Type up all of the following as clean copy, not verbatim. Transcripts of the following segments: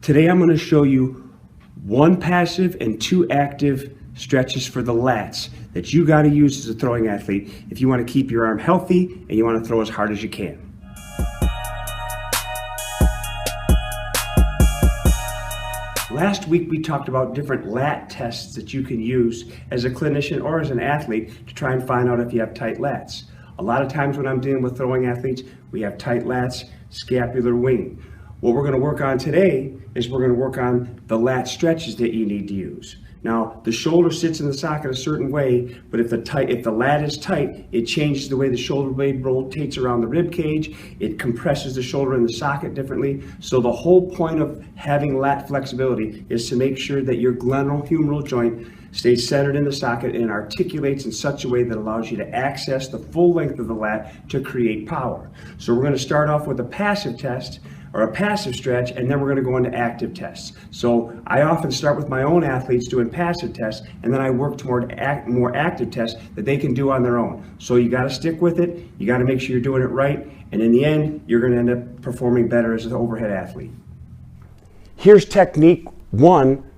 Today I'm going to show you 1 passive and 2 active stretches for the lats that you got to use as a throwing athlete if you want to keep your arm healthy and you want to throw as hard as you can. Last week we talked about different lat tests that you can use as a clinician or as an athlete to try and find out if you have tight lats. A lot of times when I'm dealing with throwing athletes, we have tight lats, scapular wing. What we're going to work on today is we're going to work on the lat stretches that you need to use. Now, the shoulder sits in the socket a certain way, but if the lat is tight, it changes the way the shoulder blade rotates around the rib cage. It compresses the shoulder in the socket differently. So the whole point of having lat flexibility is to make sure that your glenohumeral joint stays centered in the socket and articulates in such a way that allows you to access the full length of the lat to create power. So we're going to start off with a passive test, or a passive stretch, and then we're going to go into active tests. So I often start with my own athletes doing passive tests, and then I work toward more active tests that they can do on their own. So you got to stick with it, you got to make sure you're doing it right, and in the end, you're going to end up performing better as an overhead athlete. Here's technique 1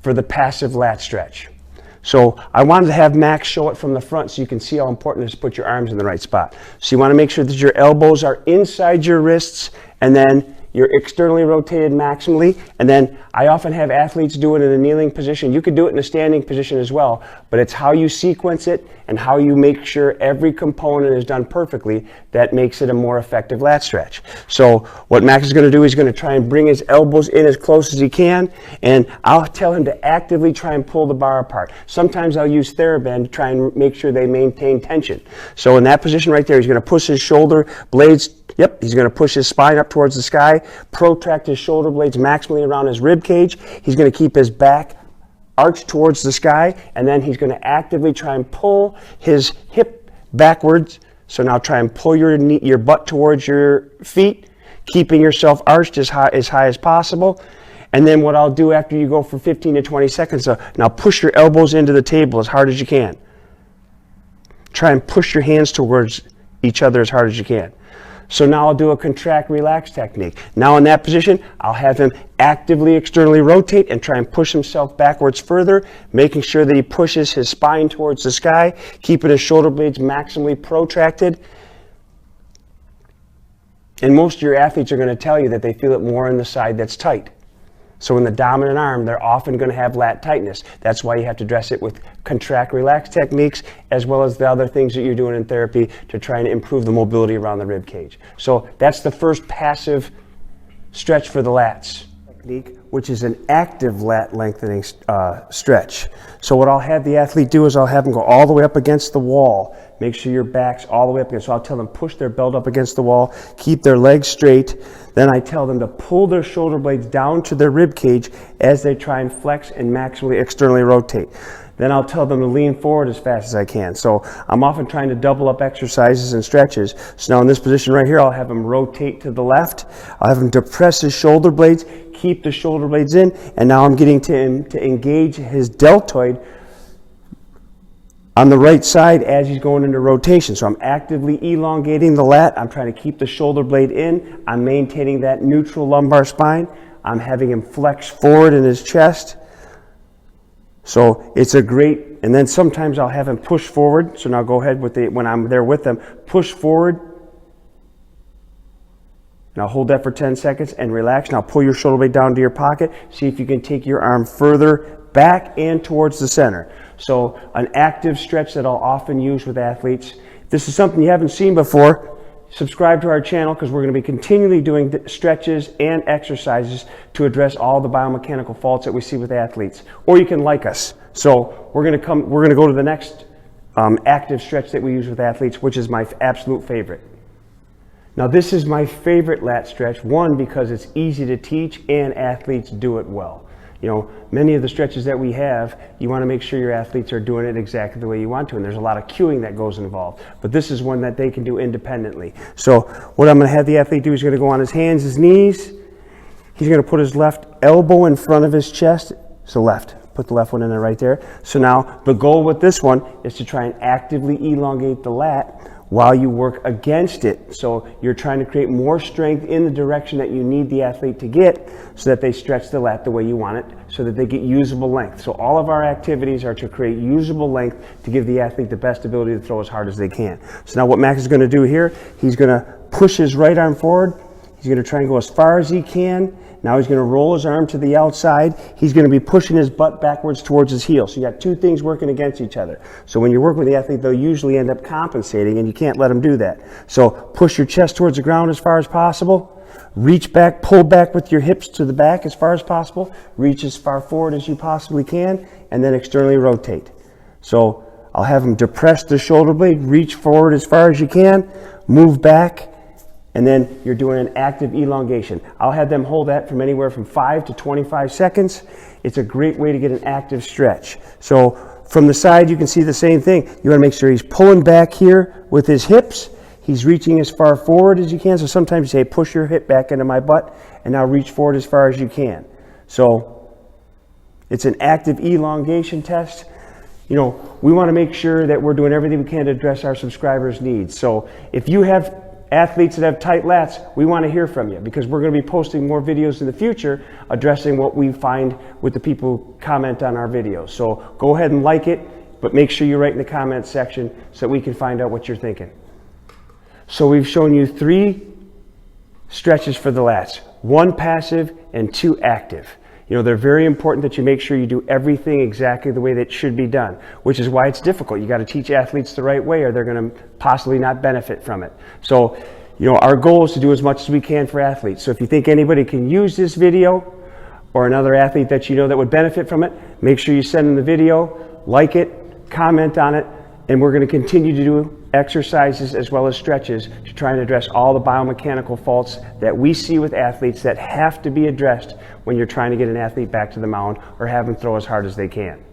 for the passive lat stretch. So I wanted to have Max show it from the front so you can see how important it is to put your arms in the right spot. So you want to make sure that your elbows are inside your wrists, and then you're externally rotated maximally. And then I often have athletes do it in a kneeling position. You could do it in a standing position as well, but it's how you sequence it and how you make sure every component is done perfectly that makes it a more effective lat stretch. So what Max is going to do is going to try and bring his elbows in as close as he can, and I'll tell him to actively try and pull the bar apart. Sometimes I'll use TheraBand to try and make sure they maintain tension. So in that position right there, he's going to push his shoulder blades. Yep, he's going to push his spine up towards the sky, protract his shoulder blades maximally around his rib cage. He's going to keep his back arched towards the sky, and then he's going to actively try and pull his hip backwards. So now try and pull your butt towards your feet, keeping yourself arched as high as possible. And then what I'll do after you go for 15 to 20 seconds, now push your elbows into the table as hard as you can. Try and push your hands towards each other as hard as you can. So now I'll do a contract relax technique. Now in that position, I'll have him actively externally rotate and try and push himself backwards further, making sure that he pushes his spine towards the sky, keeping his shoulder blades maximally protracted. And most of your athletes are going to tell you that they feel it more on the side that's tight. So in the dominant arm, they're often going to have lat tightness. That's why you have to dress it with contract relax techniques, as well as the other things that you're doing in therapy to try and improve the mobility around the rib cage. So that's the first passive stretch for the lats technique, which is an active lat lengthening stretch. So what I'll have the athlete do is I'll have them go all the way up against the wall. Make sure your back's all the way up against. So I'll tell them push their belt up against the wall, keep their legs straight. Then I tell them to pull their shoulder blades down to their rib cage as they try and flex and maximally externally rotate. Then I'll tell them to lean forward as fast as I can. So I'm often trying to double up exercises and stretches. So now in this position right here, I'll have him rotate to the left. I'll have him depress his shoulder blades, keep the shoulder blades in, and now I'm getting to him to engage his deltoid on the right side as he's going into rotation. So I'm actively elongating the lat. I'm trying to keep the shoulder blade in. I'm maintaining that neutral lumbar spine. I'm having him flex forward in his chest. So it's a great, and then sometimes I'll have him push forward. So now go ahead with when I'm there with them, push forward. Now hold that for 10 seconds and relax. Now pull your shoulder blade down to your pocket. See if you can take your arm further back and towards the center. So an active stretch that I'll often use with athletes. If this is something you haven't seen before, subscribe to our channel because we're going to be continually doing stretches and exercises to address all the biomechanical faults that we see with athletes. Or you can like us. So we're going to go to the next active stretch that we use with athletes, which is my absolute favorite. Now this is my favorite lat stretch, one, because it's easy to teach and athletes do it well. You know, many of the stretches that we have, you want to make sure your athletes are doing it exactly the way you want to, and there's a lot of cueing that goes involved. But this is one that they can do independently. So what I'm going to have the athlete do is going to go on his hands, his knees. He's going to put his left elbow in front of his chest. So left. Put the left one in there right there. So now the goal with this one is to try and actively elongate the lat while you work against it. So you're trying to create more strength in the direction that you need the athlete to get so that they stretch the lat the way you want it, so that they get usable length. So all of our activities are to create usable length to give the athlete the best ability to throw as hard as they can. So now what Max is going to do here, he's going to push his right arm forward. He's going to try and go as far as he can. Now he's going to roll his arm to the outside. He's going to be pushing his butt backwards towards his heel. So you got two things working against each other. So when you work with the athlete, they'll usually end up compensating, and you can't let them do that. So push your chest towards the ground as far as possible. Reach back, pull back with your hips to the back as far as possible. Reach as far forward as you possibly can, and then externally rotate. So I'll have him depress the shoulder blade, reach forward as far as you can, move back, and then you're doing an active elongation. I'll have them hold that from anywhere from 5 to 25 seconds. It's a great way to get an active stretch. So from the side, you can see the same thing. You want to make sure he's pulling back here with his hips. He's reaching as far forward as you can. So sometimes you say, push your hip back into my butt, and now reach forward as far as you can. So it's an active elongation test. You know, we want to make sure that we're doing everything we can to address our subscribers' needs. So if you have athletes that have tight lats, we want to hear from you, because we're going to be posting more videos in the future addressing what we find with the people who comment on our videos. So go ahead and like it, but make sure you write in the comments section so that we can find out what you're thinking. So we've shown you 3 stretches for the lats, 1 passive and 2 active. You know, they're very important that you make sure you do everything exactly the way that it should be done, which is why it's difficult. You got to teach athletes the right way, or they're going to possibly not benefit from it. So, you know, our goal is to do as much as we can for athletes. So if you think anybody can use this video, or another athlete that you know that would benefit from it, make sure you send them the video, like it, comment on it, and we're going to continue to do exercises as well as stretches to try and address all the biomechanical faults that we see with athletes that have to be addressed when you're trying to get an athlete back to the mound or have them throw as hard as they can.